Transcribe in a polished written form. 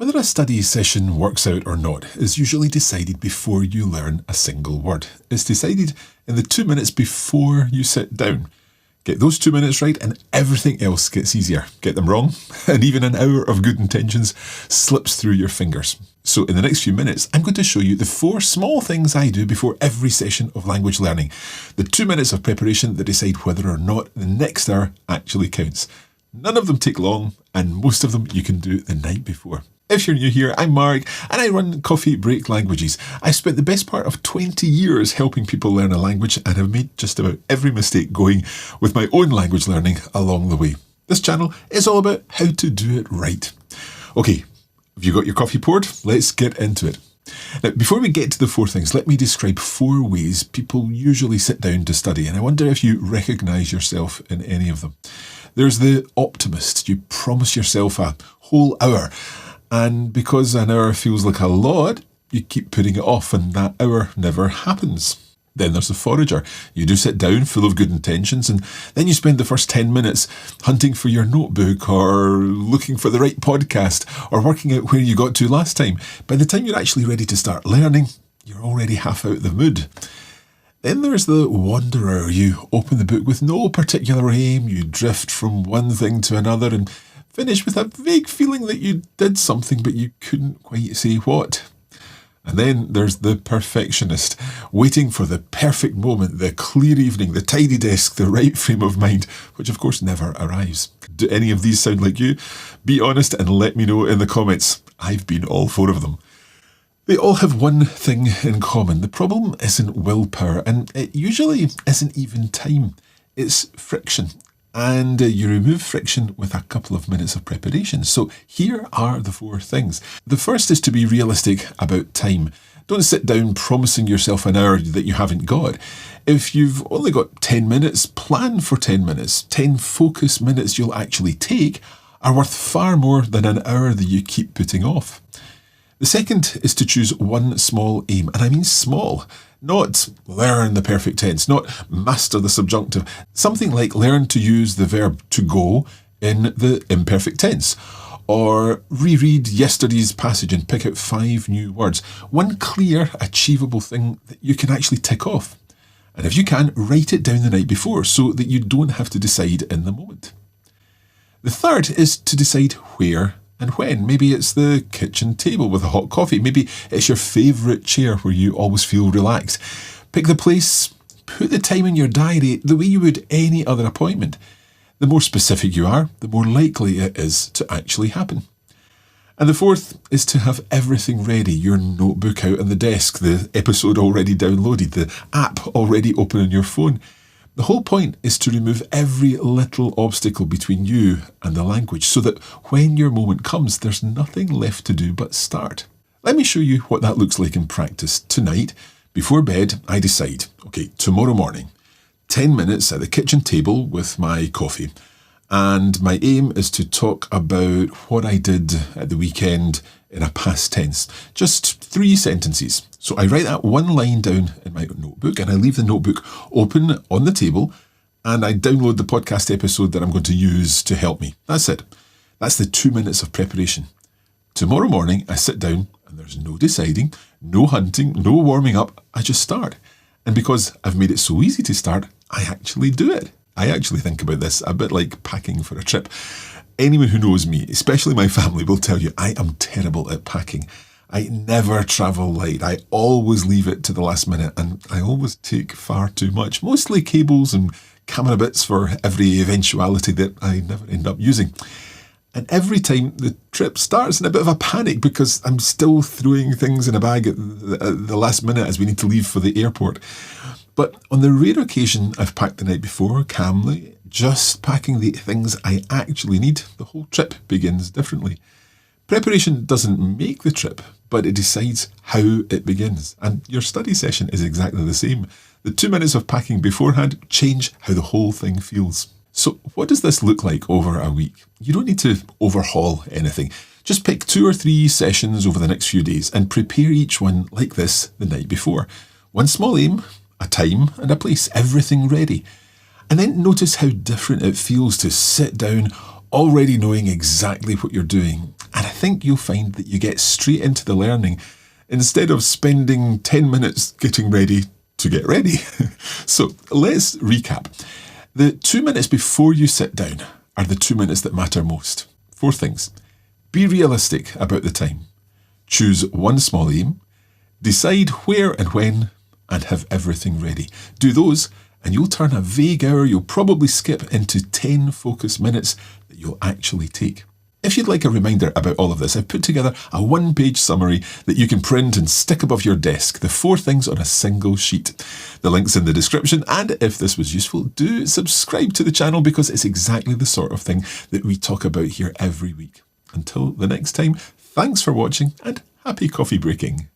Whether a study session works out or not is usually decided before you learn a single word. It's decided in the 2 minutes before you sit down. Get those 2 minutes right and everything else gets easier. Get them wrong and even an hour of good intentions slips through your fingers. So in the next few minutes, I'm going to show you the 4 small things I do before every session of language learning. The 2 minutes of preparation that decide whether or not the next hour actually counts. None of them take long and most of them you can do the night before. If you're new here, I'm Mark and I run Coffee Break Languages. I've spent the best part of 20 years helping people learn a language and have made just about every mistake going with my own language learning along the way. This channel is all about how to do it right. Okay, have you got your coffee poured? Let's get into it. Now, before we get to the 4 things, let me describe 4 ways people usually sit down to study, and I wonder if you recognise yourself in any of them. There's the optimist. You promise yourself a whole hour. And because an hour feels like a lot, you keep putting it off and that hour never happens. Then there's the forager. You do sit down full of good intentions and then you spend the first 10 minutes hunting for your notebook or looking for the right podcast or working out where you got to last time. By the time you're actually ready to start learning, you're already half out of the mood. Then there's the wanderer. You open the book with no particular aim. You drift from one thing to another and finish with a vague feeling that you did something but you couldn't quite say what. And then there's the perfectionist, waiting for the perfect moment, the clear evening, the tidy desk, the right frame of mind, which of course never arrives. Do any of these sound like you? Be honest and let me know in the comments. I've been all 4 of them. They all have one thing in common. The problem isn't willpower, and it usually isn't even time. It's friction. And you remove friction with a couple of minutes of preparation. So here are the 4 things. The first is to be realistic about time. Don't sit down promising yourself an hour that you haven't got. If you've only got 10 minutes, plan for 10 minutes. 10 focus minutes you'll actually take are worth far more than an hour that you keep putting off. The second is to choose one small aim, and I mean small. Not learn the perfect tense, not master the subjunctive. Something like learn to use the verb to go in the imperfect tense. Or reread yesterday's passage and pick out 5 new words. One clear, achievable thing that you can actually tick off. And if you can, write it down the night before so that you don't have to decide in the moment. The third is to decide where and when. Maybe it's the kitchen table with a hot coffee. Maybe it's your favourite chair where you always feel relaxed. Pick the place, put the time in your diary the way you would any other appointment. The more specific you are, the more likely it is to actually happen. And the fourth is to have everything ready. Your notebook out on the desk, the episode already downloaded, the app already open on your phone. The whole point is to remove every little obstacle between you and the language so that when your moment comes, there's nothing left to do but start. Let me show you what that looks like in practice. Tonight, before bed, I decide, okay, tomorrow morning, 10 minutes at the kitchen table with my coffee. And my aim is to talk about what I did at the weekend in a past tense. Just 3 sentences. So I write that one line down in my notebook and I leave the notebook open on the table and I download the podcast episode that I'm going to use to help me. That's it. That's the 2 minutes of preparation. Tomorrow morning, I sit down and there's no deciding, no hunting, no warming up. I just start. And because I've made it so easy to start, I actually do it. I actually think about this a bit like packing for a trip. Anyone who knows me, especially my family, will tell you I am terrible at packing. I never travel light. I always leave it to the last minute and I always take far too much. Mostly cables and camera bits for every eventuality that I never end up using. And every time the trip starts in a bit of a panic because I'm still throwing things in a bag at the last minute as we need to leave for the airport. But on the rare occasion I've packed the night before, calmly, just packing the things I actually need, the whole trip begins differently. Preparation doesn't make the trip, but it decides how it begins. And your study session is exactly the same. The 2 minutes of packing beforehand change how the whole thing feels. So what does this look like over a week? You don't need to overhaul anything. Just pick 2 or 3 sessions over the next few days and prepare each one like this the night before. One small aim, a time and a place, everything ready. And then notice how different it feels to sit down already knowing exactly what you're doing. And I think you'll find that you get straight into the learning instead of spending 10 minutes getting ready to get ready. So let's recap. The 2 minutes before you sit down are the 2 minutes that matter most. 4 things. Be realistic about the time. Choose one small aim. Decide where and when, and have everything ready. Do those, and you'll turn a vague hour you'll probably skip into 10 focused minutes that you'll actually take. If you'd like a reminder about all of this, I've put together a 1-page summary that you can print and stick above your desk, the 4 things on a single sheet. The link's in the description, and if this was useful, do subscribe to the channel because it's exactly the sort of thing that we talk about here every week. Until the next time, thanks for watching and happy coffee breaking.